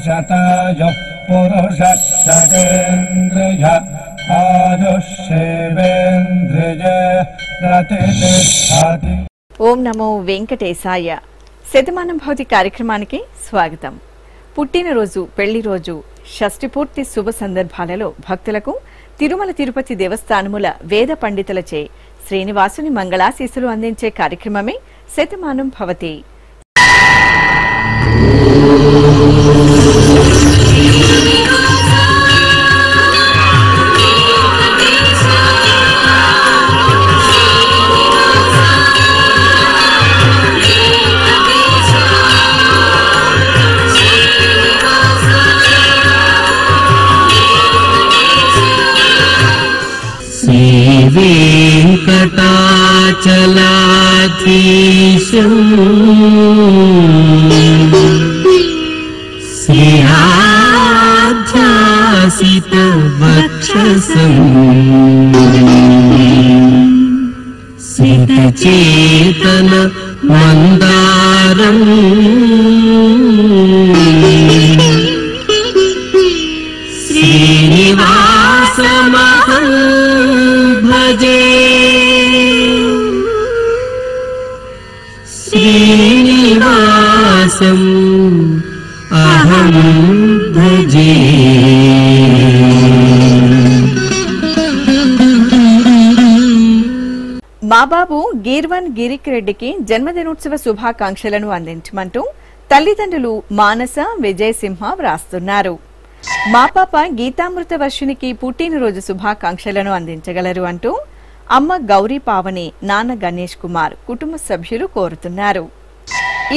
शतायुः पुरुषः शतेन्द्रिय आयुष्येवेन्द्रिये प्रतिष्ठति। ఓం నమో వెంకటేశాయ. శతమానం భవతి కార్యక్రమానికి స్వాగతం. పుట్టినరోజు, పెళ్లి రోజు, షష్ఠి పూర్తి శుభ సందర్భాలలో భక్తులకు తిరుమల తిరుపతి దేవస్థానముల వేద పండితులచే శ్రీనివాసుని మంగళాశీస్సులు అందించే కార్యక్రమమే శతమానం భవతి. वेंकटाचलाधीशं श्रीयाध्यासितवक्षसं सितचेतन मंदारं श्रीनिवासमहं भजे. श्रीनिवासम् अहं भजे. మా బాబు గీర్వన్ గిరిక్ రెడ్డికి జన్మదినోత్సవ శుభాకాంక్షలను అందించమంటూ తల్లిదండ్రులు మానస విజయసింహ వ్రాస్తున్నారు. మా పాప గీతామృత వర్షినికి పుట్టినరోజు శుభాకాంక్షలను అందించగలరు అంటూ అమ్మ గౌరీ పావని, నాన్న గణేష్ కుమార్ కుటుంబ సభ్యులు కోరుతున్నారు.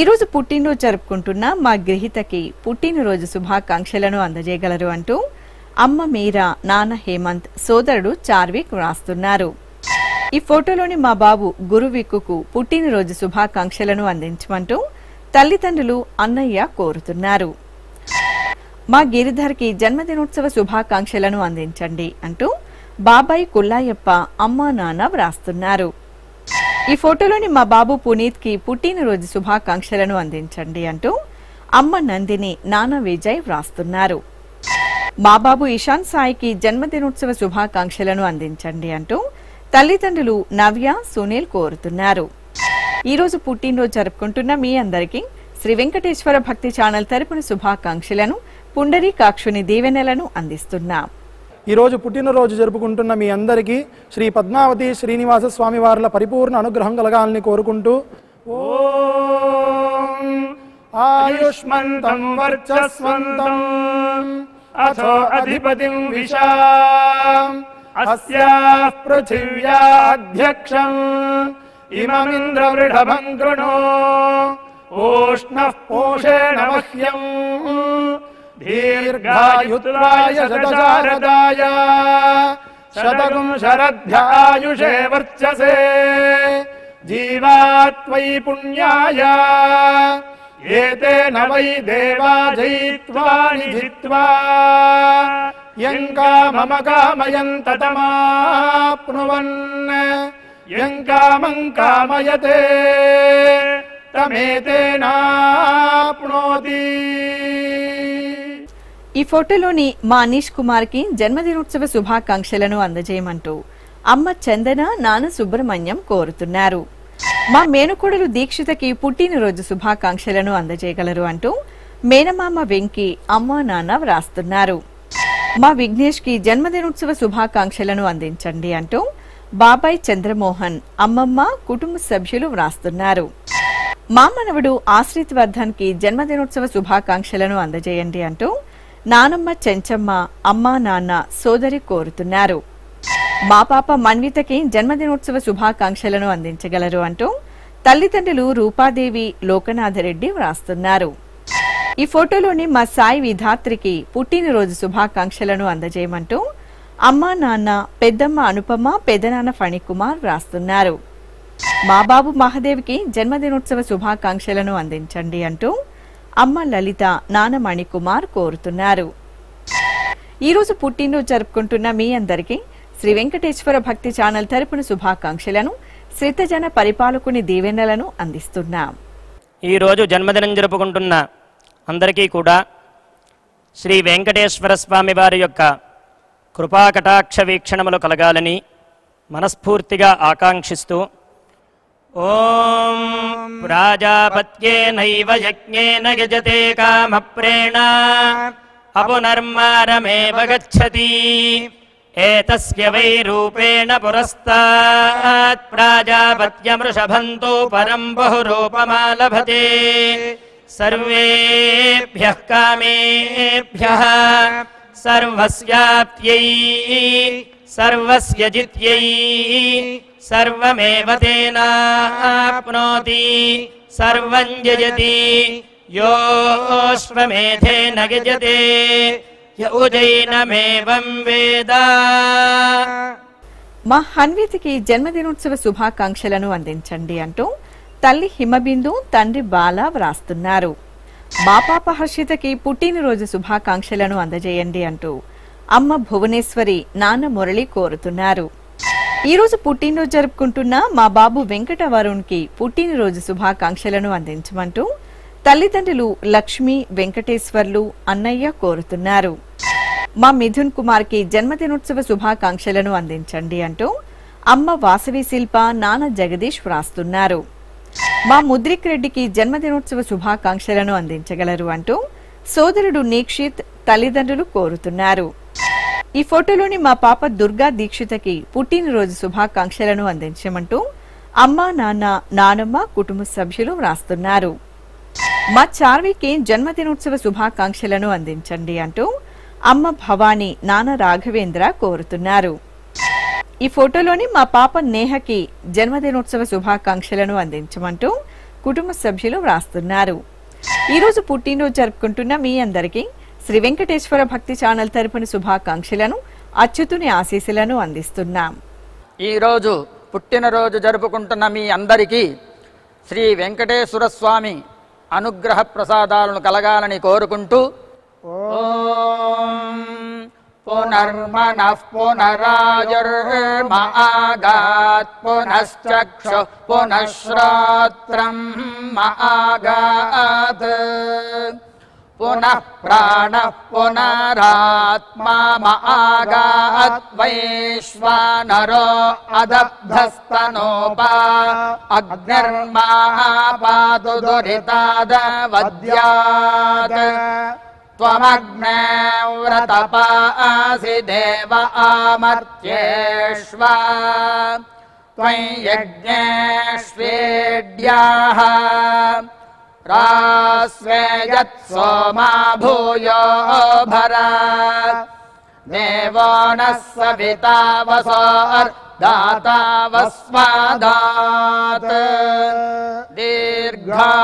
ఈరోజు పుట్టినరోజు జరుపుకుంటున్న మా గృహితకి పుట్టినరోజు శుభాకాంక్షలను అందజేయగలరు అంటూ అమ్మ మీరా, నాన్న హేమంత్, సోదరుడు చార్విక్ వ్రాస్తున్నారు. ఈ ఫోటోలోని మా బాబు గురువిక్కుకు పుట్టినరోజు శుభాకాంక్షలను అందించమంటూ తల్లిదండ్రులు అన్నయ్య కోరుతున్నారు. మా గిరిధర్కి జన్మదినోత్సవ శుభాకాంక్షలను అందించండి అంటూ బాబాయ్ కుల్లాయప్ప, అమ్మా నాన్న వ్రాస్తున్నారు. ఈ ఫోటోలోని మా బాబు పునీత్ కి పుట్టినరోజు శుభాకాంక్షలను అందించండి అంటూ అమ్మ నందిని, నాన్న విజయ్ వ్రాస్తున్నారు. మా బాబు ఇషాన్ సాయికి జన్మదినోత్సవ శుభాకాంక్షలను అందించండి అంటూ తల్లిదండ్రులు నవ్య, సునీల్ కోరుతున్నారు. ఈరోజు పుట్టినరోజు జరుపుకుంటున్న మీ అందరికీ శ్రీ వెంకటేశ్వర భక్తి ఛానల్ తరపున శుభాకాంక్షలను, పుండరీకాక్షుని దీవెనలను అందిస్తున్నాం. ఈరోజు పుట్టినరోజు జరుపుకుంటున్న మీ అందరికీ శ్రీ పద్మావతి శ్రీనివాస స్వామి వార్ల పరిపూర్ణ అనుగ్రహం కలగాలని కోరుకుంటూ ఓం ఆయుష్మంతం వర్చస్వంతం అథో అధిపతిం విశాం అస్యాః పృథివ్యాధ్యక్షం ఇమమింద్ర వృఢభం కృణో ఓష్ణః పోషేణ మహ్యం దీర్ఘాయుత్వాయ శతశారదాయ శతగుం శరద్ధ్యాయుషే వర్చసే జీవాత్వై పుణ్యాయ ఏతేన వై దేవా జయిత్వా నిజిత్వా యం కామమ కామయంత తమాప్నువన్ యం కామం కామయతే తమేతేనాప్నోతి. ఈ ఫోటోలోని మా అనీష్ కుమార్ కి జన్మదినోత్సవ శుభాకాంక్షలను అందజేయమంటూ అమ్మ చందన, నాన్న సుబ్రహ్మణ్యం కోరుతున్నారు. మా మేనకోడలు దీక్షితకి పుట్టినరోజు శుభాకాంక్షలను అందజేయగలరు అంటూ మేనమామ వెంకి, అమ్మ నాన్న వ్రాస్తున్నారు. మా విఘ్నేష్ కి జన్మదినోత్సవ శుభాకాంక్షలను అందించండి అంటూ బాబాయ్ చంద్రమోహన్, అమ్మమ్మ, కుటుంబ సభ్యులు వ్రాస్తున్నారు. మా మనవడు ఆశ్రిత్ వర్ధన్ కి జన్మదినోత్సవ శుభాకాంక్షలను అందజేయండి అంటూ నానమ్మ చెంచమ్మ, అమ్మా నాన్న, సోదరి కోరుతున్నారు. మా పాప మన్వితకి జన్మదినోత్సవ శుభాకాంక్షలను అందించగలరు అంటూ తల్లిదండ్రులు రూపాదేవి, లోకనాథరెడ్డి వ్రాస్తున్నారు. ఈ ఫోటోలోని మా సాయి విధాత్రికి పుట్టినరోజు శుభాకాంక్షలను అందజేయమంటూ అమ్మా నాన్న, పెద్దమ్మ అనుపమ, పెదనాన్న ఫణికుమార్ వ్రాస్తున్నారు. మా బాబు మహాదేవికి జన్మదినోత్సవ శుభాకాంక్షలను అందించండి అంటూ అమ్మ లలిత, నాన్న మణికుమార్ కోరుతున్నారు. ఈరోజు పుట్టినరోజు జరుపుకుంటున్న మీ అందరికీ శ్రీ వెంకటేశ్వర భక్తి ఛానల్ తరపున శుభాకాంక్షలను, శ్రీతజన పరిపాలకుని దీవెనలను అందిస్తున్నాం. ఈరోజు జన్మదినం జరుపుకుంటున్న అందరికీ కూడా శ్రీ వెంకటేశ్వర స్వామి వారి యొక్క కృపాకటాక్ష వీక్షణములు కలగాలని మనస్ఫూర్తిగా ఆకాంక్షిస్తూ ఓం ప్రాజాపత్యేనైవ యజ్ఞేన యజతే కామప్రేణ అపునర్మారమేవ గచ్చతి ఏతస్య వై రూపేణ పురస్తాత్ ప్రాజాపత్యమృషభంతో పరం బహురూపమాలభతే సర్వేభ్యః కామేభ్యః సర్వస్యాప్త్యై సర్వస్య జిత్యై సర్వమేవ తేనాప్నోతి సర్వం జయతి యోశ్వమేధేన యజతే యౌజైనమేవం వేద. మా హన్వితికి జన్మదినోత్సవ శుభాకాంక్షలను అందించండి అంటూ తల్లి హిమబిందు, తండ్రి బాల వ్రాస్తున్నారు. మా పాప హర్షితకి పుట్టినరోజు శుభాకాంక్షలను అందజేయండి అంటూ అమ్మ భువనేశ్వరి, నాన్న మురళి కోరుతున్నారు. ఈరోజు పుట్టినరోజు జరుపుకుంటున్న మా బాబు వెంకట వరుణ్కి పుట్టినరోజు శుభాకాంక్షలను అందించమంటూ తల్లిదండ్రులు లక్ష్మి, వెంకటేశ్వర్లు, అన్నయ్య కోరుతున్నారు. మా మిథున్ కుమార్కి జన్మదినోత్సవ శుభాకాంక్షలను అందించండి అంటూ అమ్మ వాసవి శిల్ప, నాన్న జగదీష్ వ్రాస్తున్నారు. మా ముద్రిక్ రెడ్డికి జన్మదినోత్సవ శుభాకాంక్షలను అందించగలరు అంటూ సోదరుడు నీక్షిత్, తల్లిదండ్రులు కోరుతున్నారు. ఈ ఫోటోలోని మా పాప దుర్గా దీక్షితకి పుట్టినరోజు శుభాకాంక్షలను అందించమంటూ అమ్మ, నాన్న, నానమ్మ, కుటుంబ సభ్యులు వ్రాస్తున్నారు. మా చార్వికి జన్మదినోత్సవ శుభాకాంక్షలను అందించండి అంటూ అమ్మ భవానీ, నాన్న రాఘవేంద్ర కోరుతున్నారు. ఈ ఫోటోలోని మా పాప నేహకి జన్మదినోత్సవ శుభాకాంక్షలను అందించమంటూ కుటుంబ సభ్యులు వ్రాస్తున్నారు. ఈరోజు పుట్టినరోజు జరుపుకుంటున్న మీ అందరికీ శ్రీ వెంకటేశ్వర భక్తి ఛానల్ తరపున శుభాకాంక్షలను, అచ్యుతుని ఆశీస్సులను అందిస్తున్నాం. ఈరోజు పుట్టినరోజు జరుపుకుంటున్న మీ అందరికీ శ్రీ వెంకటేశ్వర స్వామి అనుగ్రహ ప్రసాదాలను కలగాలని కోరుకుంటూ ఓం పునర్మనః పునరాయుర్మాగాత్ పునశ్చక్షుః పునఃశ్రోత్రం మాగాత్ పునః ప్రాణః పునరాత్మా మాగాత్ వైశ్వానరో అదబ్ధస్తనోపా అగ్నిర్మాపాతు దురితాదవద్యాత్ త్వమగ్నే వ్రతపాసి దేవ ఆమర్త్యేష్వ త్వం యజ్ఞేష్వేడ్యాః రాస్వేయత్ సోమా భూయో భర దేవో నః సవితా వసోర్దాతా వస్మాదాత్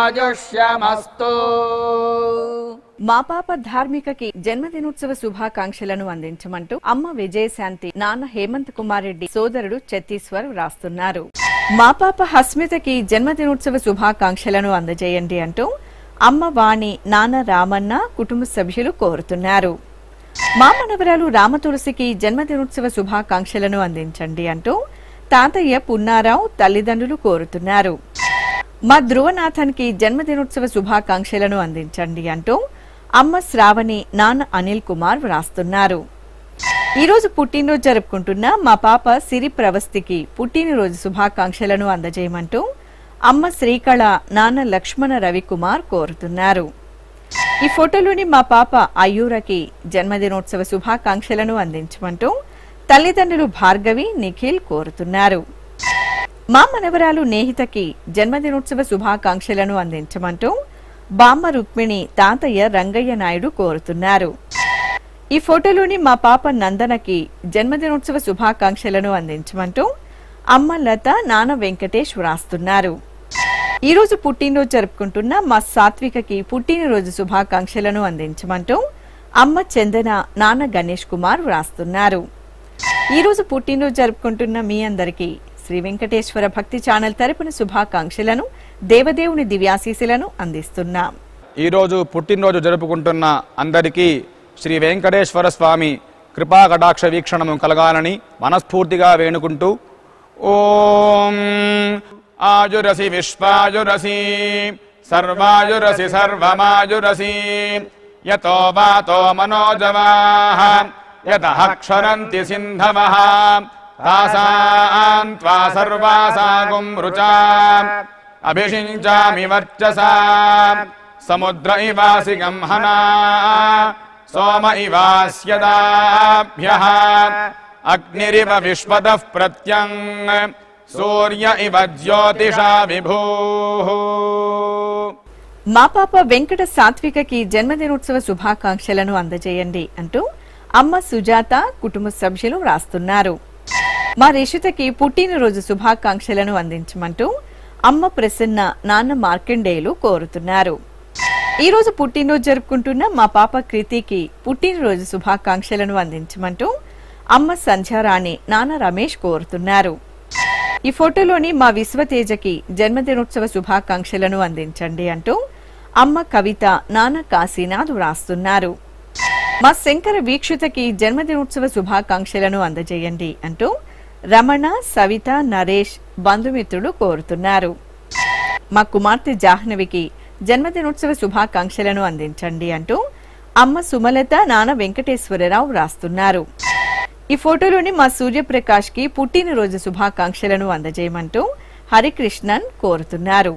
దీర్ఘాయుష్యమస్తు. మా పాప ధార్మికకి జన్మదినోత్సవ శుభాకాంక్షలను అందించమంటూ అమ్మ విజయశాంతి, నాన్న హేమంత్ కుమార్ రెడ్డి, సోదరుడు ఛత్తీశ్వర్ వ్రాస్తున్నారు. మా పాప హస్మితకి జన్మదినోత్సవ శుభాకాంక్షలను అందజేయండి అంటూ అమ్మ వాణి, నాన్న రామన్న, కుటుంబ సభ్యులు కోరుతున్నారు. మా మనవరాలు రామతులసికి జన్మదినోత్సవ శుభాకాంక్షలను అందించండి అంటూ తాతయ్య పున్నారావు, తల్లిదండ్రులు కోరుతున్నారు. మా ధ్రువనాథన్కి జన్మదినోత్సవ శుభాకాంక్షలను అందించండి అంటూ అమ్మ శ్రావణి, నాన్న అనిల్ కుమార్ వ్రాస్తున్నారు. ఈరోజు పుట్టినరోజు జరుపుకుంటున్న మా పాప సిరి ప్రవస్తికి పుట్టినరోజు శుభాకాంక్షలను అందజేయమంటూ అమ్మ శ్రీకళ, నాన్న లక్ష్మణ రవికుమార్ కోరుతున్నారు. ఈ ఫోటోలోని మా పాప అయ్యూరకి జన్మదినోత్సవ శుభాకాంక్షలను అందించమంటూ తల్లిదండ్రులు భార్గవి, నిఖిల్ కోరుతున్నారు. మా మనవరాలు నేహితకి జన్మదినోత్సవ శుభాకాంక్షలను అందించమంటూ బామ్మ రుక్మిణి, తాతయ్య రంగయ్య నాయుడు కోరుతున్నారు. ఈ ఫోటోలోని మా పాప నందనకి జన్మదినోత్సవ శుభాకాంక్షలను అందించమంటూ అమ్మ లత, నాన్న వెంకటేష్ వ్రాస్తున్నారు. ఈరోజు పుట్టినరోజు జరుపుకుంటున్న మా సాత్వికకి పుట్టినరోజు శుభాకాంక్షలను అందించమంటూ అమ్మ చందన, నాన్న గణేష్ కుమార్ వ్రాస్తున్నారు. ఈరోజు పుట్టినరోజు జరుపుకుంటున్న మీ అందరికీ శ్రీ వెంకటేశ్వర భక్తి ఛానల్ తరపున శుభాకాంక్షలను, దేవదేవుని దివ్యాశీస్సులను అందిస్తున్నాం. ఈరోజు పుట్టినరోజు జరుపుకుంటున్న అందరికీ శ్రీ వెంకటేశ్వర స్వామి కృపా కటాక్ష వీక్షణము కలగాలని మనస్ఫూర్తిగా వేణుకుంటూ ఓం ఆయురసి విశ్వాయురసి సర్వాయురసి సర్వమాయురసి యతో వాతో మనోజవాః యతః క్షరంతి సింధవః తాసాం త్వా సర్వాసాగుం రుచా అభిషించామి వర్చసా సముద్ర ఇవాసి గంహనా సోమ ఇవాస్యదాభ్యః అగ్నిరివ విశ్వదః ప్రత్యంగ్ సూర్య ఇవ జ్యోతిషా విభూః. మా పాప వెంకట సాత్వికకి జన్మదినోత్సవ శుభాకాంక్షలను అందజేయండి అంటూ అమ్మ సుజాత కుటుంబ సభ్యులు వ్రాస్తున్నారు. మా రిషితకి పుట్టినరోజు శుభాకాంక్షలను అందించమంటూ అమ్మ ప్రసన్న, నాన్న మార్కండేయులు కోరుతున్నారు. ఈ రోజు పుట్టినరోజు జరుపుకుంటున్న మా పాప కృతికి పుట్టినరోజు శుభాకాంక్షలను అందించమంటూ అమ్మ సంధ్యారాణి, నాన్న రమేష్ కోరుతున్నారు. ఈ ఫోటోలోని మా విశ్వతేజకి జన్మదినోత్సవ శుభాకాంక్షలను అందించండి అంటూ అమ్మ కవిత, నాన్న కాశీనాథ్ వ్రాస్తున్నారు. మా శంకర వీక్షితకి జన్మదినోత్సవ శుభాకాంక్షలను అందజేయండి అంటూ రమణ, సవిత, నరేష్ బంధుమిత్రులు కోరుతున్నారు. మా కుమార్తె జాహ్నవికి జన్మదినోత్సవ శుభాకాంక్షలను అందించండి అంటూ అమ్మ సుమలత, నాన్న వెంకటేశ్వరరావు వ్రాస్తున్నారు. ఈ ఫోటోలోని మా సూర్యప్రకాష్ కి పుట్టినరోజు శుభాకాంక్షలను అందజేయమంటూ హరికృష్ణన్ కోరుతున్నారు.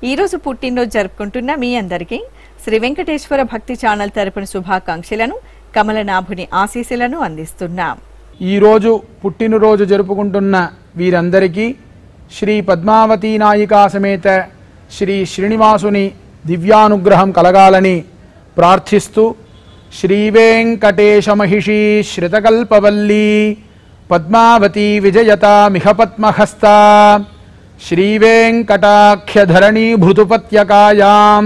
ఈ రోజు పుట్టినరోజు జరుపుకుంటున్న మీ అందరికీ శ్రీ వెంకటేశ్వర భక్తి ఛానల్ తరపున శుభాకాంక్షలను, కమలనాభుని ఆశీస్సులను అందిస్తున్నాం. ఈరోజు పుట్టినరోజు జరుపుకుంటున్న వీరందరికీ శ్రీ పద్మావతీ నాయికా సమేత శ్రీ శ్రీనివాసుని దివ్యానుగ్రహం కలగాలని ప్రార్థిస్తూ శ్రీవేంకటేశ మహిషీ శ్రితకల్పవల్లీ పద్మావతీ విజయతామిహ పద్మహస్తా శ్రీవేంకటాఖ్యధరణీభృతుపత్యకాయాం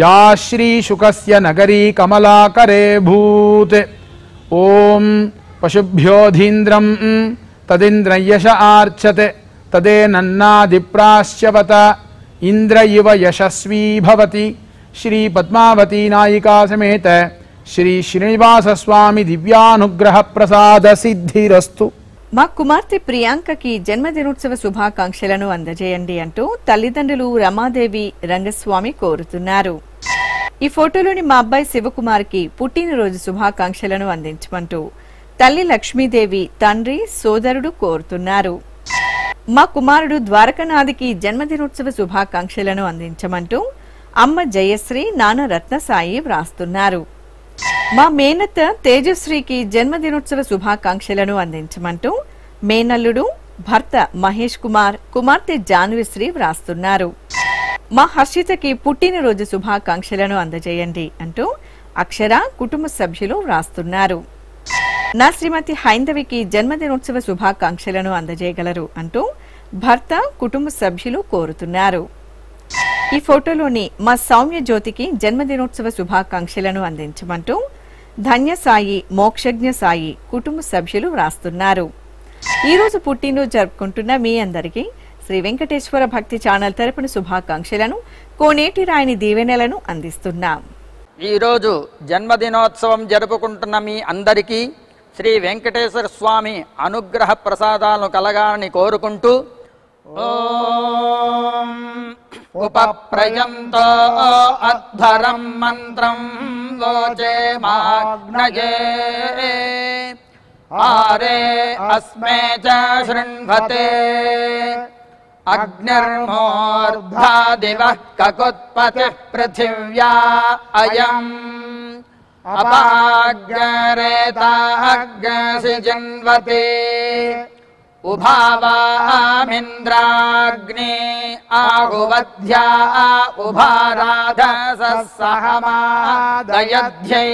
యా శ్రీశుకస్య నగరీ కమలాకరే భూత్. ఓం పశుభ్యోధీంద్రం తదింద్రం యశ ఆర్చతే తదేనన్నాదిప్రాశ్యవత ఇంద్ర ఇవ యశస్వీ భవతి. శ్రీ పద్మావతీ నాయికా సమేత శ్రీ శ్రీనివాస స్వామి దివ్యానుగ్రహ ప్రసాద సిద్ధిరస్తు. మా కుమార్తె ప్రియాంకకి జన్మదినోత్సవ శుభాకాంక్షలను అందజేయండి అంటూ తల్లిదండ్రులు రమాదేవి, రంగస్వామి కోరుతున్నారు. ఈ ఫోటోలోని మా అబ్బాయి శివకుమార్కి పుట్టినరోజు శుభాకాంక్షలను అందించమంటూ తల్లి లక్ష్మీదేవి, తండ్రి, సోదరుడు కోరుతున్నారు. మా కుమారుడు ద్వారకనాథ్కి జన్మదినోత్సవ శుభాకాంక్షలను అందించమంటూ అమ్మ జయశ్రీ, నాన్న రత్నసాయి వ్రాస్తున్నారు. మా మేనత్త తేజశ్రీకి జన్మదినోత్సవ శుభాకాంక్షలను అందించమంటూ మేనల్లుడు, భర్త మహేష్ కుమార్, కుమార్తె జాన్విశ్రీ వ్రాస్తున్నారు. మా హర్షితకి పుట్టినరోజు శుభాకాంక్షలను అందజేయండి అంటూ అక్షర, కుటుంబ సభ్యులు వ్రాస్తున్నారు. నా శ్రీమతి హైందవికి జన్మదినోత్సవ శుభాకాంక్షలను అందజేయగలరు అంటూ భర్త, కుటుంబ సభ్యులు కోరుతున్నారు. ఈ ఫోటోలోని మా సౌమ్య జ్యోతికి జన్మదినోత్సవ శుభాకాంక్షలను అందించమంటూ ధన్య సాయి, మోక్షజ్ఞ సాయి కుటుంబ సభ్యులు వ్రాస్తున్నారు. ఈ రోజు పుట్టినరోజు జరుపుకుంటున్న మీ అందరికీ శ్రీ వెంకటేశ్వర భక్తి ఛానల్ తరపున శుభాకాంక్షలను, కోనేటి రాయని దీవెనలను అందిస్తున్నాం. ఈరోజు జన్మదినోత్సవం జరుపుకుంటున్న మీ అందరికీ శ్రీ వెంకటేశ్వర స్వామి అనుగ్రహ ప్రసాదాలను కలగాలని కోరుకుంటూ ఓం ఉపప్రయంతో అధ్వరం మంత్రం లోచే మాగ్నయే ఆరే అస్మే చ శృణ్వతే అగ్నిర్మూర్ధా దివః కకుత్పతిః పృథివ్యా అయం అపాగ్రేతాగ్సి జన్వతే ఉభావామింద్రాగ్ని ఆహువధ్యా ఉభారాధసహమాదయధ్యై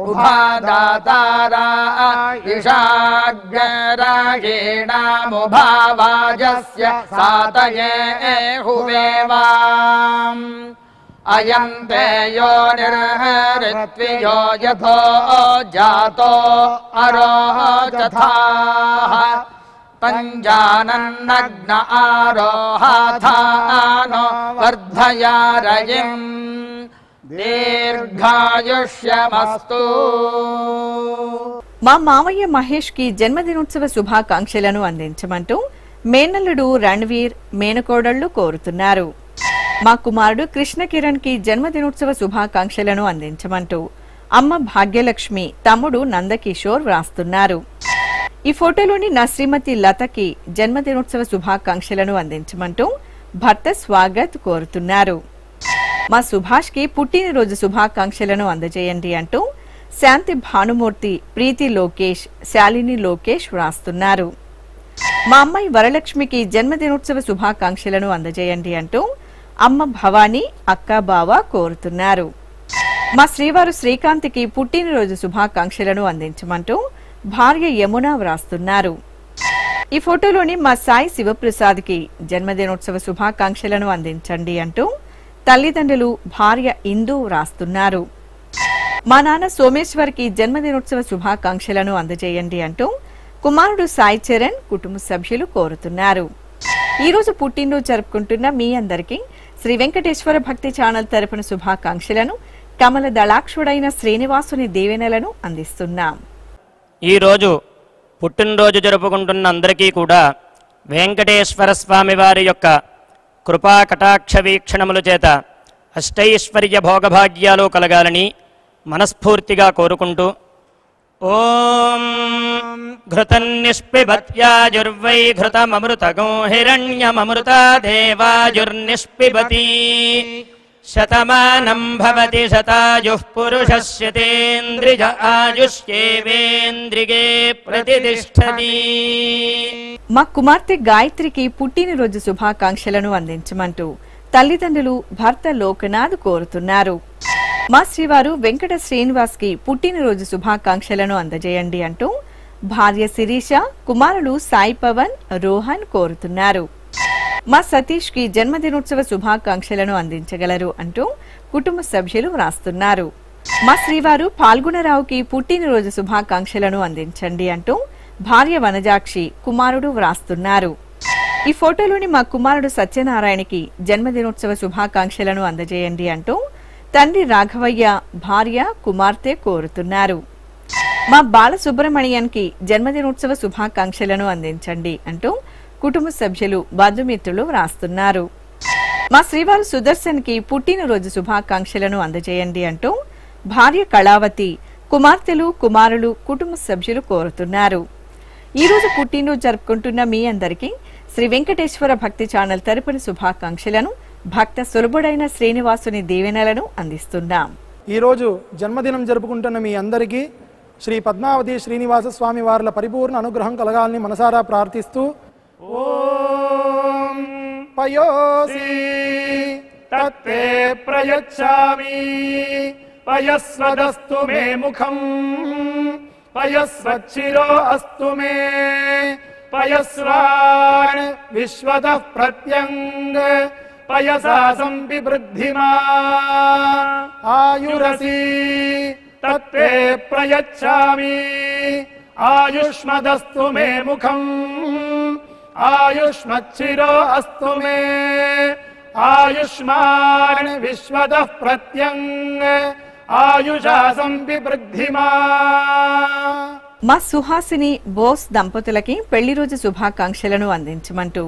ఉభాదాతారా ఇషాగ్రాయేణాముభావాజస్య సాతయే హువేవాం అయంతే యోనిర్హరిత్వియో యథో జాతో అరోచథాః పంజానన్నగ్న ఆరోహాథానో వర్ధయారయిం దీర్ఘాయుష్యమస్తు. మా మావయ్య మహేష్ కి జన్మదినోత్సవ శుభాకాంక్షలను అందించమంటూ మేనల్లుడు రణ్వీర్, మేనకోడళ్లు కోరుతున్నారు. మా కుమారుడు కృష్ణ కిరణ్ కి జన్మదినోత్సవ శుభాకాంక్షలను అందించమంటూ అమ్మ భాగ్యలక్ష్మి తమ్ముడు నందకిషోర్ వ్రాస్తున్నారు. ఈ ఫోటోలోని నా శ్రీమతి లతకి జన్మదినోత్సవ శుభాకాంక్షలను అందించమంటూ భర్త స్వాగత్ కోరుతున్నారు. మా సుభాష్ కి పుట్టినరోజు శుభాకాంక్షలను అందజేయండి అంటూ శాంతి భానుమూర్తి, ప్రీతి లోకేష్, శాలిని లోకేష్ వ్రాస్తున్నారు. మా అమ్మాయి వరలక్ష్మికి జన్మదినోత్సవ శుభాకాంక్షలను అందజేయండి అంటూ అమ్మ భవానీ, అక్క బావ కోరుతున్నారు. మా శ్రీవారు శ్రీకాంత్కి పుట్టినరోజు శుభాకాంక్షలను అందించమంటూ భార్య యమున వ్రాస్తున్నారు. ఈ ఫోటోలోని మా సాయి శివప్రసాద్కి జన్మదినోత్సవ శుభాకాంక్షలను అందించండి అంటూ తల్లిదండ్రులు భార్య ఇందు వ్రాస్తున్నారు. మా నాన్న సోమేశ్వర్కి జన్మదినోత్సవ శుభాకాంక్షలను అందజేయండి అంటూ కుమారుడు సాయి చరణ్ కుటుంబ సభ్యులు కోరుతున్నారు. ఈ రోజు పుట్టినరోజు జరుపుకుంటున్న మీ అందరికీ శ్రీ వెంకటేశ్వర భక్తి ఛానల్ తరపున శుభాకాంక్షలను, కమల దళాక్షుడైన శ్రీనివాసుని దీవెనలను అందిస్తున్నాం. ఈరోజు పుట్టినరోజు జరుపుకుంటున్న అందరికీ కూడా వెంకటేశ్వర స్వామి వారి యొక్క కృపా కటాక్ష వీక్షణముల చేత అష్టైశ్వర్య భోగభాగ్యాలు కలగాలని మనస్ఫూర్తిగా కోరుకుంటూ ఓం ఘృతన్నిష్పిబత్యాజుర్వై ఘృతమమృతగో హిరణ్యమమృతా దేవాజుర్నిష్పిబతి శతమానం భవతి శతాయుః పురుషస్యతేంద్రియ ఆయుష్యేవేంద్రిగే ప్రతిష్టతి. మా కుమార్తె గాయత్రికి పుట్టినరోజు శుభాకాంక్షలను అందించమంటూ తల్లిదండ్రులు భర్త లోకనాథ్ కోరుతున్నారు. మా శ్రీవారు వెంకట శ్రీనివాస్ కి పుట్టినరోజు శుభాకాంక్షలను అందజేయండి అంటూ భార్య శిరీష, కుమారులు సాయి పవన్, రోహన్ కోరుతున్నారు. మా సతీష్ కి జన్మదినోత్సవ శుభాకాంక్షలను అందించగలరు అంటూ కుటుంబ సభ్యులు వ్రాస్తున్నారు. మా శ్రీవారు పాల్గొనరావుకి పుట్టినరోజు శుభాకాంక్షలను అందించండి అంటూ భార్య వనజాక్షి, కుమారుడు వ్రాస్తున్నారు. ఈ ఫోటోలోని మా కుమారుడు సత్యనారాయణకి జన్మదినోత్సవ శుభాకాంక్షలను అందజేయండి అంటూ తండ్రి రాఘవయ్య, భార్య, కుమార్తె కోరుతున్నారు. మా బాల సుబ్రహ్మణ్యానికి జన్మదినోత్సవ శుభాకాంక్షలను అందించండి అంటూ కుటుంబ సభ్యులు, బంధుమిత్రులు వ్రాస్తున్నారు. మా శ్రీవారు సుదర్శన్ కి పుట్టినరోజు శుభాకాంక్షలను అందజేయండి అంటూ భార్య కళావతి, కుమార్తెలు, కుమారులు, కుటుంబ సభ్యులు కోరుతున్నారు. ఈ రోజు పుట్టినరోజు జరుపుకుంటున్న మీ అందరికీ శ్రీ వెంకటేశ్వర భక్తి ఛానల్ తరపున శుభాకాంక్షలను, భక్త సులభుడైన శ్రీనివాసుని దీవెనలను అందిస్తున్నాం. ఈరోజు జన్మదినం జరుపుకుంటున్న మీ అందరికీ శ్రీ పద్మావతి శ్రీనివాస స్వామి వార్ల పరిపూర్ణ అనుగ్రహం కలగాలని మనసారా ప్రార్థిస్తూ ఓం పయోసి తత్తే ప్రయచ్చామి పయస్వదస్తు మే ముఖం పయస్వచ్చిరో అస్తు మే పయస్వాన్ విశ్వతః ప్రత్యంగ పయసా సంపివృద్ధిమా ఆయురసి తత్తే ప్రయచ్చామి ఆయుష్మదస్తు మే ముఖం ఆయుష్మచ్చిరో అస్తు మే ఆయుష్మాన్ విశ్వతః ప్రత్యంగ ఆయుషా సంపివృద్ధిమా. మా సుహాసిని బోస్ దంపతులకి పెళ్లి రోజు శుభాకాంక్షలను అందించమంటూ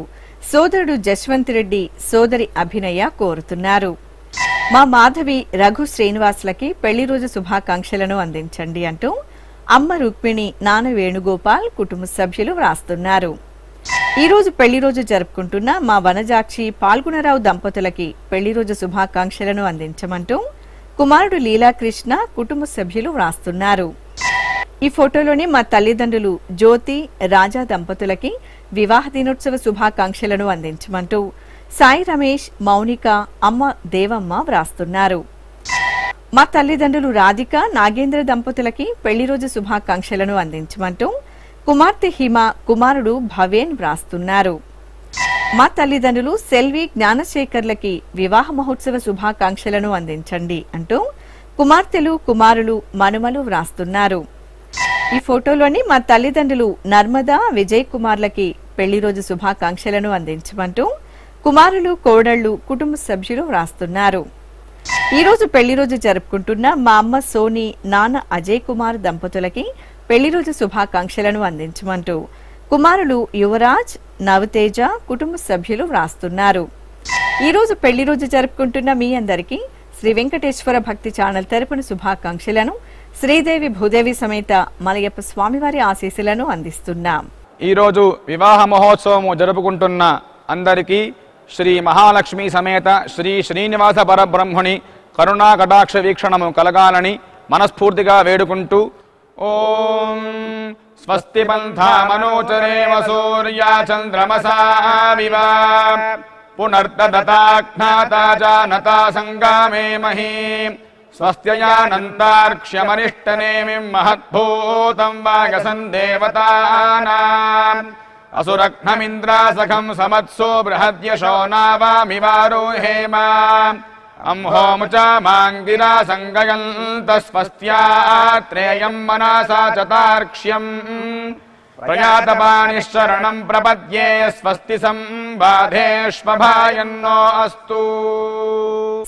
సోదరుడు జశ్వంత్ రెడ్డి, సోదరి అభినయ కోరుతున్నారు. మా మాధవి, రఘు శ్రీనివాసులకి పెళ్లి రోజు శుభాకాంక్షలను అందించండి అంటూ అమ్మ రుక్మిణి, నాన్న వేణుగోపాల్, కుటుంబ సభ్యులు వ్రాస్తున్నారు. ఈ రోజు పెళ్లి రోజు జరుపుకుంటున్న మా వనజాక్షి, పాల్గొనరావు దంపతులకి పెళ్లి రోజు శుభాకాంక్షలను అందించమంటూ కుమారుడు లీలాకృష్ణ, కుటుంబ సభ్యులు వ్రాస్తున్నారు. ఈ ఫోటోలోని మా తల్లిదండ్రులు జ్యోతి, రాజా దంపతులకి వివాహ దినోత్సవ శుభాకాంక్షలను అందించమంటూ సాయి రమేష్, మౌనిక, అమ్మ దేవమ్మ వ్రాస్తున్నారు. మా తల్లిదండ్రులు రాధిక, నాగేంద్ర దంపతులకి పెళ్లి రోజు శుభాకాంక్షలను అందించమంటూ కుమార్తె హిమ, కుమారుడు భవేన్ వ్రాస్తున్నారు. మా తల్లిదండ్రులు సెల్వి, జ్ఞానశేఖర్లకి వివాహ మహోత్సవ శుభాకాంక్షలను అందించండి అంటూ కుమార్తెలు, కుమారులు, మనుమలు వ్రాస్తున్నారు. ఈ ఫోటోలోని మా తల్లిదండ్రులు నర్మదా, విజయ్ కుమార్లకి పెళ్లి రోజు శుభాకాంక్షలను అందించమంటూ కుమారులు, కోడళ్లు, కుటుంబ సభ్యులు వ్రాస్తున్నారు. ఈ రోజు పెళ్లి రోజు జరుపుకుంటున్న మా అమ్మ సోని, నాన్న అజయ్ కుమార్ దంపతులకి పెళ్లి రోజు శుభాకాంక్షలను అందించమంటూ కుమారులు యువరాజ్, నవతేజ, కుటుంబ సభ్యులు వ్రాస్తున్నారు. ఈ రోజు పెళ్లి రోజు జరుపుకుంటున్న మీ అందరికీ శ్రీ వెంకటేశ్వర భక్తి ఛానల్ తరపున శుభాకాంక్షలను, శ్రీదేవి భూదేవి సమేత మలయప్ప స్వామివారి ఆశీస్సులను అందిస్తున్నాం. ఈరోజు వివాహ మహోత్సవము జరుపుకుంటున్న అందరికీ శ్రీ మహాలక్ష్మి సమేత శ్రీ శ్రీనివాస పరబ్రహ్మణి కరుణా కటాక్ష వీక్షణము కలగాలని మనస్ఫూర్తిగా వేడుకుంటూ ఓం స్వస్తి పంథా మనోచరేమ సూర్యా చంద్రమసా వివా పునర్దతాజ్ఞాతా జానతా సంగామే మహీ స్వస్త్యయానంతార్క్ష్యమనిష్టనేమిం మహద్భూతం వాగసన్ దేవతానాం అసురఘ్నమింద్రాసఖం సమత్సో బృహద్యశో నావామివారోహేమ అంహోముచా మాంగిరా సంగయంతస్వస్త్యాత్రేయం మనసా చతార్క్ష్యం ప్రయాతపాణిశరణం ప్రపద్యే స్వస్తి సంబాధేష్వభాయన్నో అస్తు.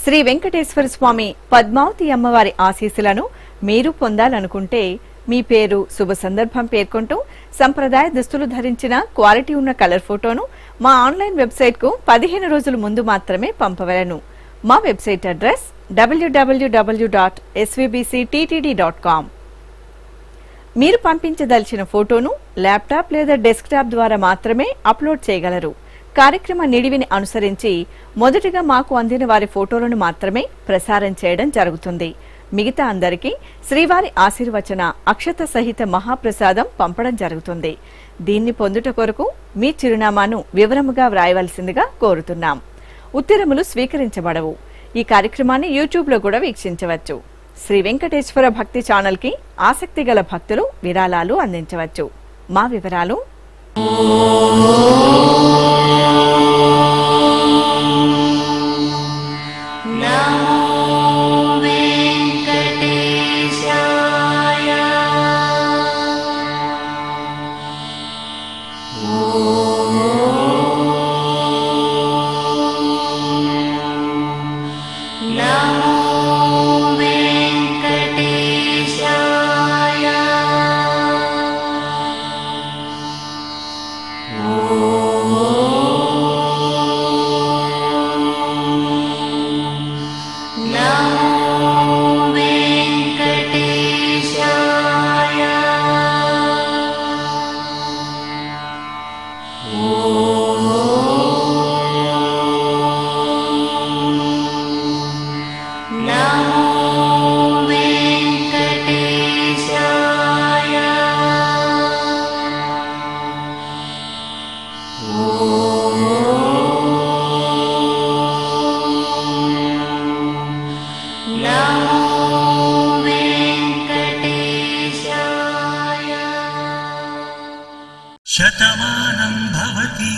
శ్రీ వెంకటేశ్వర స్వామి పద్మావతి అమ్మవారి ఆశీస్సులను మీరు పొందాలనుకుంటే మీ పేరు, శుభ సందర్భం పేర్కొంటూ సంప్రదాయ దుస్తులు ధరించిన క్వాలిటీ ఉన్న కలర్ ఫోటోను మా ఆన్లైన్ వెబ్సైట్ కు 15 రోజుల ముందు మాత్రమే పంపవలను. మా వెబ్సైట్ అడ్రస్ www.svbcttd.com. మీరు పంపించదలిచిన ఫోటోను ల్యాప్టాప్ లేదా డెస్క్టాప్ ద్వారా మాత్రమే అప్లోడ్ చేయగలరు. కార్యక్రమ నిడివిని అనుసరించి మొదటిగా మాకు అందిన వారి ఫోటోలను మాత్రమే ప్రసారం చేయడం జరుగుతుంది. మిగతా అందరికీ శ్రీవారి ఆశీర్వచన అక్షత సహిత మహాప్రసాదం పంపడం జరుగుతుంది. దీన్ని పొందుట కొరకు మీ చిరునామాను వివరముగా వ్రాయవలసిందిగా కోరుతున్నాం. ఉత్తరములు స్వీకరించబడవు. ఈ కార్యక్రమాన్ని యూట్యూబ్ లో కూడా వీక్షించవచ్చు. శ్రీ వెంకటేశ్వర భక్తి ఛానల్ కి ఆసక్తి గల భక్తులు విరాళాలు అందించవచ్చు. మా వివరాలు శతమానం భవతి.